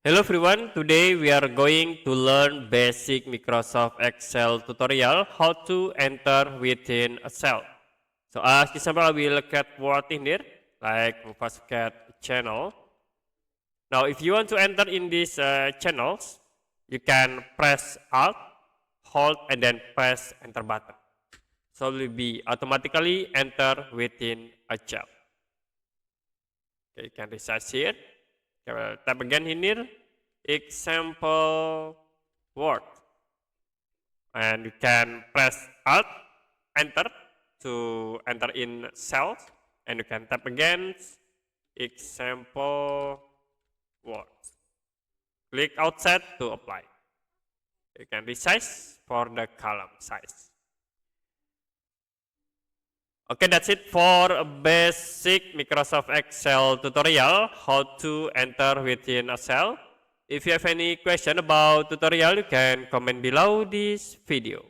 Hello everyone, today we are going to learn basic Microsoft Excel tutorial how to enter within a cell. So as example, I will get word in here, like first get channel. Now if you want to enter in these channels, you can press Alt, hold and then press enter button. So it will be automatically enter within a cell. Okay, you can resize here. Okay, well, tap again in here, example word, and you can press Alt, enter to enter in cells, and you can tap again, example word. Click outside to apply. You can resize for the column size. Okay, that's it for a basic Microsoft Excel tutorial, how to enter within a cell. If you have any question about tutorial, you can comment below this video.